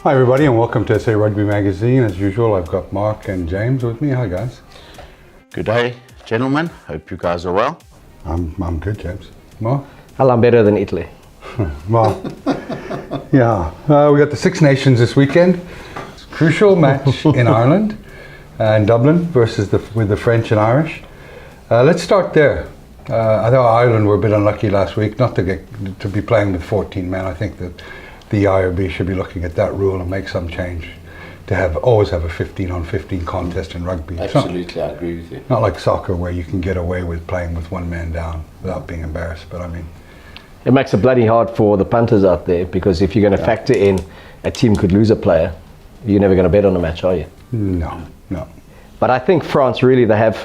Hi everybody and welcome to SA Rugby Magazine. As usual, I've got Mark and James with me. Hi guys. Good day, gentlemen. Hope you guys are well. I'm good, James. Mark? Well, I'm better than Italy. Well, yeah. We got the Six Nations this weekend. It's a crucial match in Ireland and Dublin versus with the French and Irish. Let's start there. I thought Ireland were a bit unlucky last week not to be playing with 14 men. I think that the IRB should be looking at that rule and make some change to always have a 15-on-15 contest in rugby. Absolutely, I agree with you. Not like soccer where you can get away with playing with one man down without being embarrassed, but I mean... It makes it bloody hard for the punters out there, because if you're going to factor in a team could lose a player, you're never going to bet on a match, are you? No. But I think France really, they have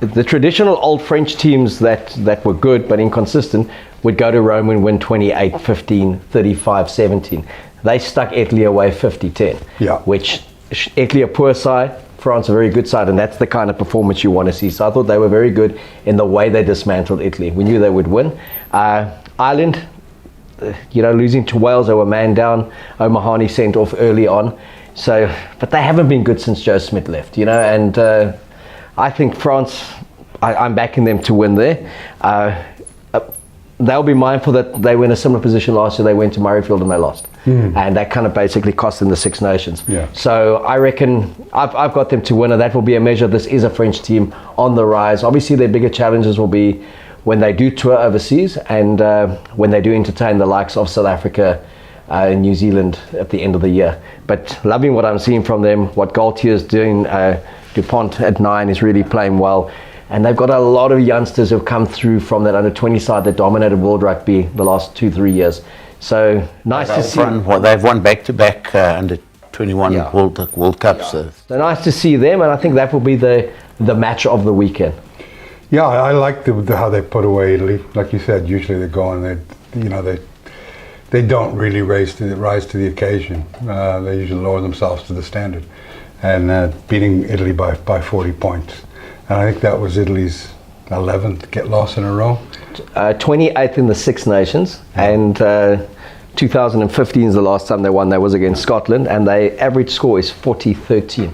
the traditional old French teams that were good but inconsistent would go to Rome and win 28-15, 35-17. They stuck Italy away 50-10, which Italy a poor side, France a very good side, and that's the kind of performance you want to see. So I thought they were very good in the way they dismantled Italy. We knew they would win. Ireland, losing to Wales, they were man down. O'Mahony sent off early on. But they haven't been good since Joe Smith left, and I think France, I'm backing them to win there. They'll be mindful that they were in a similar position last year. They went to Murrayfield and they lost. And that kind of basically cost them the Six Nations. So I reckon I've got them to win, and that will be a measure. This is a French team on the rise. Obviously their bigger challenges will be when they do tour overseas and when they do entertain the likes of South Africa and New Zealand at the end of the year. But loving what I'm seeing from them, what Galtier's doing. Dupont at 9 is really playing well. And they've got a lot of youngsters who've come through from that under-20 side that dominated world rugby the last 2-3 years. So nice to see. They've won back-to-back under-21 World Cups. So nice to see them, and I think that will be the match of the weekend. Yeah, I like how they put away Italy. Like you said, usually they go and they don't really rise to the occasion. They usually lower themselves to the standard, and beating Italy by 40 points. And I think that was Italy's 11th loss in a row. 28th in the Six Nations, and 2015 is the last time they won. That was against Scotland, and their average score is 40-13.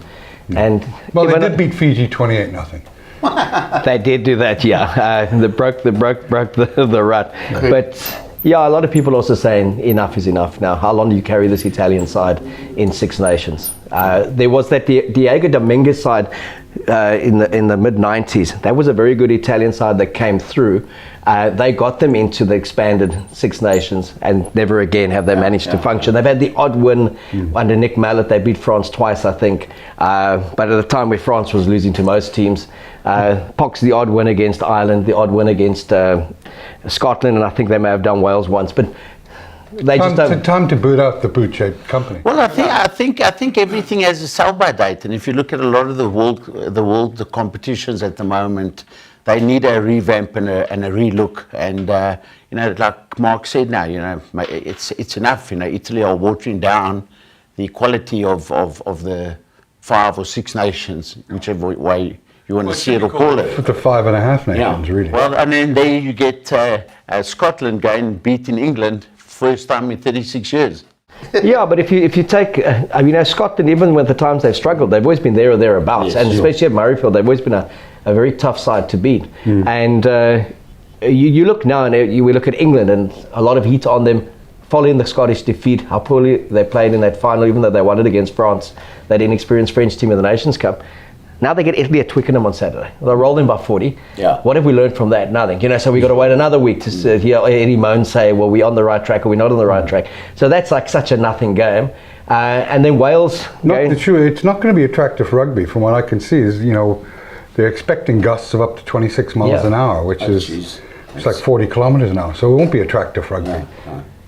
And they did beat Fiji 28-0. They did do that, yeah. They broke the rut. But yeah, a lot of people also saying enough is enough now. How long do you carry this Italian side in Six Nations? There was that Diego Dominguez side in the mid-90s. That was a very good Italian side that came through. They got them into the expanded Six Nations, and never again have they managed to function. They've had the odd win under Nick Mallet. They beat France twice, I think. But at the time where France was losing to most teams, Pox the odd win against Ireland, the odd win against Scotland, and I think they may have done Wales once. But they time to boot out the boot-shaped company. Well, I think everything has a sell-by date, and if you look at a lot of the competitions at the moment, they need a revamp and a relook. And like Mark said, now it's enough. Italy are watering down the quality of the 5 or 6 nations, whichever way you want to see it or call it. The 5.5 nations, really. Well, and then there you get Scotland going beating England. First time in 36 years. Yeah, but if you take, Scotland, even with the times they've struggled, they've always been there or thereabouts. Yes, and especially at Murrayfield, they've always been a very tough side to beat. And you look now, and we look at England, and a lot of heat on them following the Scottish defeat, how poorly they played in that final, even though they won it against France, that inexperienced French team in the Nations Cup. Now they get Italy at Twickenham on Saturday. They'll roll them by 40. Yeah. What have we learned from that? Nothing. So we've got to wait another week to hear Eddie Moan say, well, we're on the right track or we're not on the right track. So that's like such a nothing game. And then Wales... It's not going to be attractive rugby from what I can see. Is they're expecting gusts of up to 26 miles an hour, which is like 40 kilometres an hour. So it won't be attractive rugby.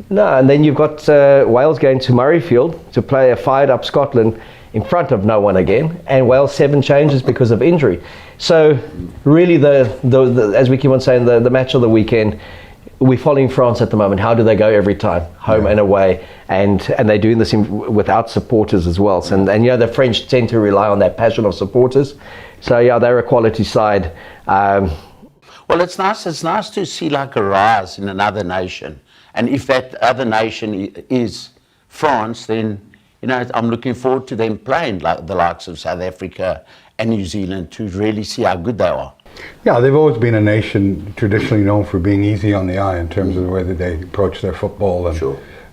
No, and then you've got Wales going to Murrayfield to play a fired-up Scotland in front of no one again, and Wales 7 changes because of injury. So really, the as we keep on saying, the match of the weekend, we're following France at the moment. How do they go every time, home and away, and they're doing this without supporters as well. And the French tend to rely on that passion of supporters. So yeah, they're a quality side. Well, it's nice to see like a rise in another nation, and if that other nation is France, then I'm looking forward to them playing like the likes of South Africa and New Zealand to really see how good they are. Yeah, they've always been a nation traditionally known for being easy on the eye in terms of the way that they approach their football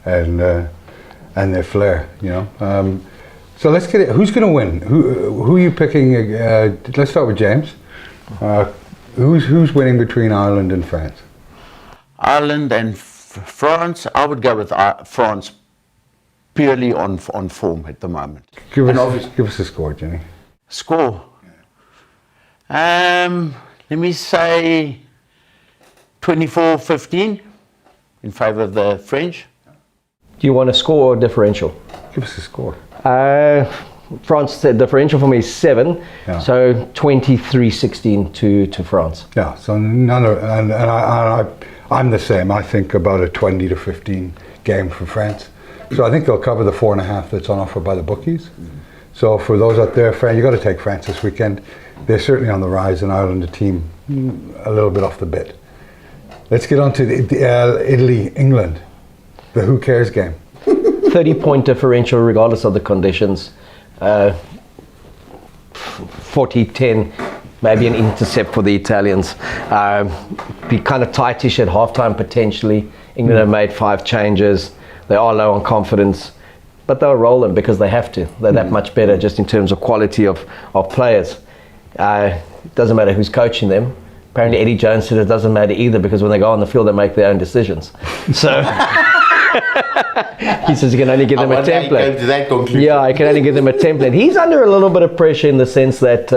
and their flair. So let's get it. Who's going to win? Who are you picking? Let's start with James. Who's winning between Ireland and France? Ireland and France. I would go with France purely on form at the moment. Give us a score, Jenny. Score. Let me say 24-15 in favour of the French. Do you want a score or differential? Give us a score. France, the differential for me is 7, so 23-16 to France. Yeah, so I'm the same. I think about a 20-15 game for France. So I think they'll cover the 4.5 that's on offer by the bookies. So for those out there, you've got to take France this weekend. They're certainly on the rise, and Ireland, a team a little bit off the bit. Let's get on to the Italy-England, the who cares game. 30-point differential regardless of the conditions. 40-10, maybe an intercept for the Italians. Be kind of tightish at halftime potentially. England have made 5 changes. They are low on confidence, but they'll roll them because they have to. They're that much better just in terms of quality of players. It doesn't matter who's coaching them. Apparently Eddie Jones said it doesn't matter either because when they go on the field they make their own decisions. So he says you can only give them a template. To that conclusion. Yeah, I can only give them a template. He's under a little bit of pressure in the sense that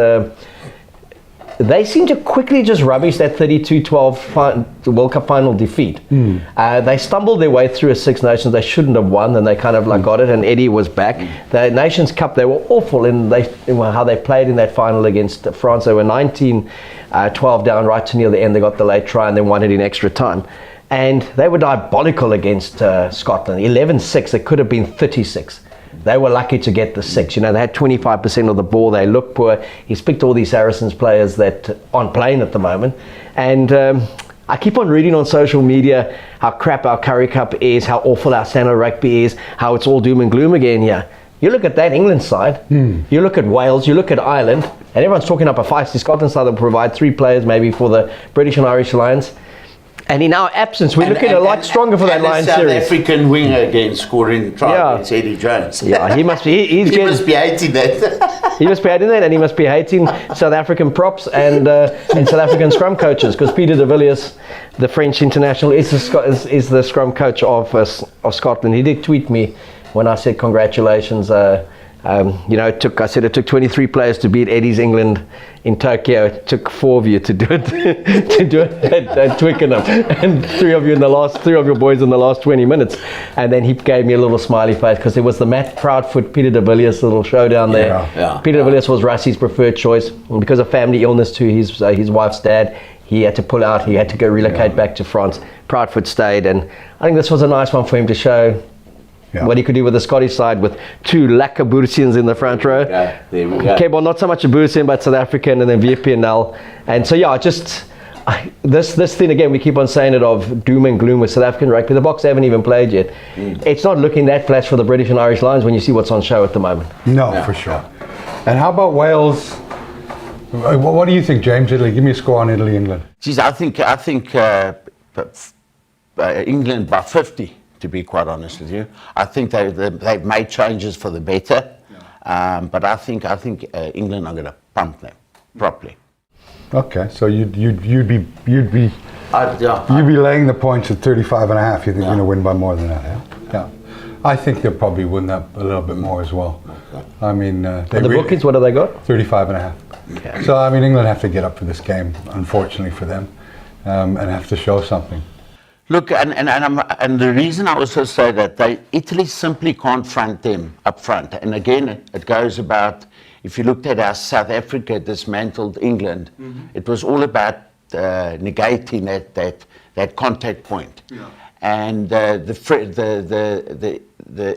they seem to quickly just rubbish that 32-12 World Cup final defeat. They stumbled their way through a Six Nations they shouldn't have won, and they kind of got it, and Eddie was back. The Nations Cup, they were awful in how they played in that final against France. They were 19-12 down right to near the end. They got the late try and then won it in extra time. And they were diabolical against Scotland. 11-6, it could have been 36. They were lucky to get the 6. They had 25% of the ball. They looked poor. He's picked all these Saracens players that aren't playing at the moment. And I keep on reading on social media how crap our Curry Cup is, how awful our Standard Rugby is, how it's all doom and gloom again here. You look at that England side, you look at Wales, you look at Ireland, and everyone's talking up a feisty Scotland side that will provide 3 players maybe for the British and Irish Lions. And in our absence, we're looking a lot stronger for that Lions series. South African winger again scoring try against Eddie Jones. Yeah, he must be. He must be hating that. He must be hating that, and he must be hating South African props and South African scrum coaches, because Peter de Villiers, the French international, is the scrum coach of Scotland. He did tweet me when I said congratulations. It took 23 players to beat Eddie's England in Tokyo. It took 4 of you to do it at Twickenham, and 3 of your boys in the last 20 minutes. And then he gave me a little smiley face because there was the Matt Proudfoot, Peter de Villiers little showdown there. Peter de Villiers was Russie's preferred choice, and because of family illness to his wife's dad, he had to pull out. He had to go relocate back to France. Proudfoot stayed, and I think this was a nice one for him to show what he could do with the Scottish side with 2 Laka Boursians in the front row. There we go. Okay, well, not so much a Boursian, but South African, and then VP and Nel. And so, this thing again, we keep on saying it of doom and gloom with South African rugby. The Boks haven't even played yet. It's not looking that flash for the British and Irish Lions when you see what's on show at the moment. No, for sure. And how about Wales? What do you think, James? Italy? Give me a score on Italy, England. Geez, I think England by 50. To be quite honest with you, I think they've made changes for the better, but I think England are going to pump them properly. Okay, so you'd be laying the points at 35.5. You think you're going to win by more than that? Yeah. I think they'll probably win that a little bit more as well. I mean, the bookies, what have they got? 35.5. Okay. So I mean, England have to get up for this game, unfortunately for them, and have to show something. Look, and the reason I also say that Italy simply can't front them up front. And again, it goes about, if you looked at how South Africa dismantled England, it was all about negating that contact point. Yeah. And the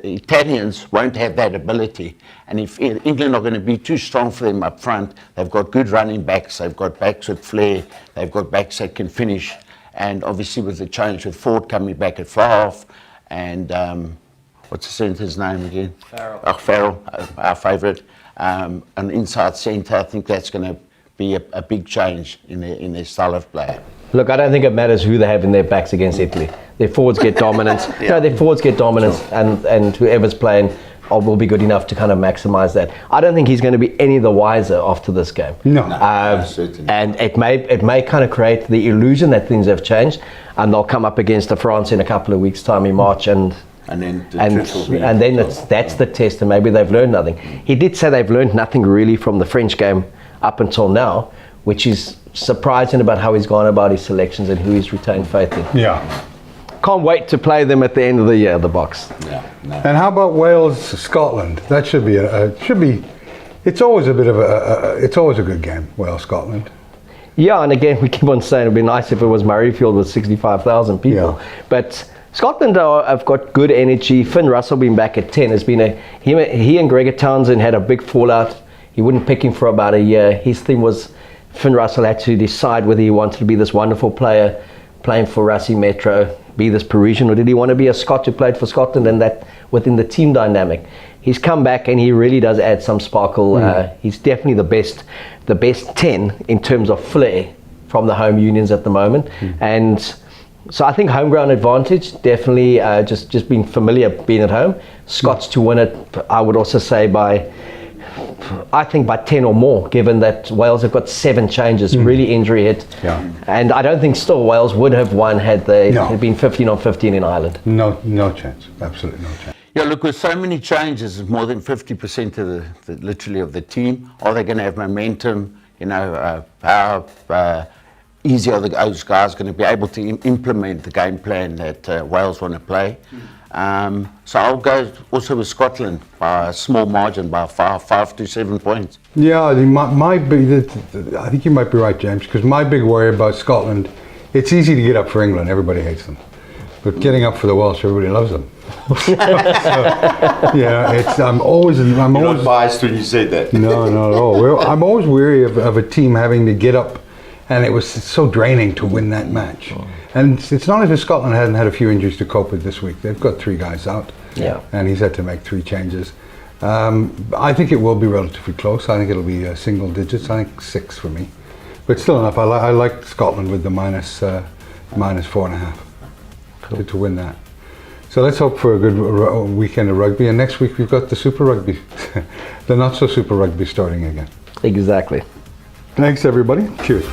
Italians won't have that ability. And if England are going to be too strong for them up front, they've got good running backs, they've got backs with flair, they've got backs that can finish. And obviously with the change with Ford coming back at fly half, and what's the centre's name again? Farrell, our favourite. An inside centre, I think that's going to be a big change in their style of play. Look, I don't think it matters who they have in their backs against Italy. Their forwards get dominance. No, their forwards get dominance, and whoever's playing will be good enough to kind of maximise that. I don't think he's going to be any the wiser after this game. No, certainly. And it may kind of create the illusion that things have changed, and they'll come up against the France in a couple of weeks' time in March, and then that's the test, and maybe they've learned nothing. He did say they've learned nothing really from the French game up until now, which is surprising about how he's gone about his selections and who he's retained faith in. Yeah. Can't wait to play them at the end of the year, the box. Yeah, no. And how about Wales, Scotland? That should be it's always a bit of it's always a good game, Wales, Scotland. Yeah, and again, we keep on saying it'd be nice if it was Murrayfield with 65,000 people. Yeah. But Scotland have got good energy. Finn Russell being back at 10 has been he and Gregor Townsend had a big fallout. He wouldn't pick him for about a year. His thing was Finn Russell had to decide whether he wanted to be this wonderful player playing for Racing Metro, be this Parisian, or did he want to be a Scot who played for Scotland, and that within the team dynamic. He's come back and he really does add some sparkle. He's definitely the best 10 in terms of flair from the home unions at the moment. And so I think home ground advantage, definitely just being familiar, being at home. Scots to win it, I would also say by 10 or more, given that Wales have got 7 changes, really injury hit. Yeah. And I don't think still Wales would have won had they had been 15 on 15 in Ireland. No chance. Absolutely no chance. Yeah, look, with so many changes, more than 50% of literally of the team, are they going to have momentum? You know, how easy are those guys going to be able to implement the game plan that Wales want to play? So I'll go also with Scotland by a small margin, by 5 to 7 points. Yeah, I think you might be right, James, because my big worry about Scotland, it's easy to get up for England, everybody hates them. But getting up for the Welsh, everybody loves them. I'm always not biased when you say that. No, not at all. I'm always weary of a team having to get up, and it was so draining to win that match. And it's not as if Scotland hasn't had a few injuries to cope with this week. They've got 3 guys out, and he's had to make 3 changes. I think it will be relatively close. I think it'll be single digits. I think 6 for me, but still enough. I like Scotland with the minus 4.5 to win that. So let's hope for a good weekend of rugby. And next week we've got the Super Rugby, the not so Super Rugby starting again. Exactly. Thanks everybody. Cheers.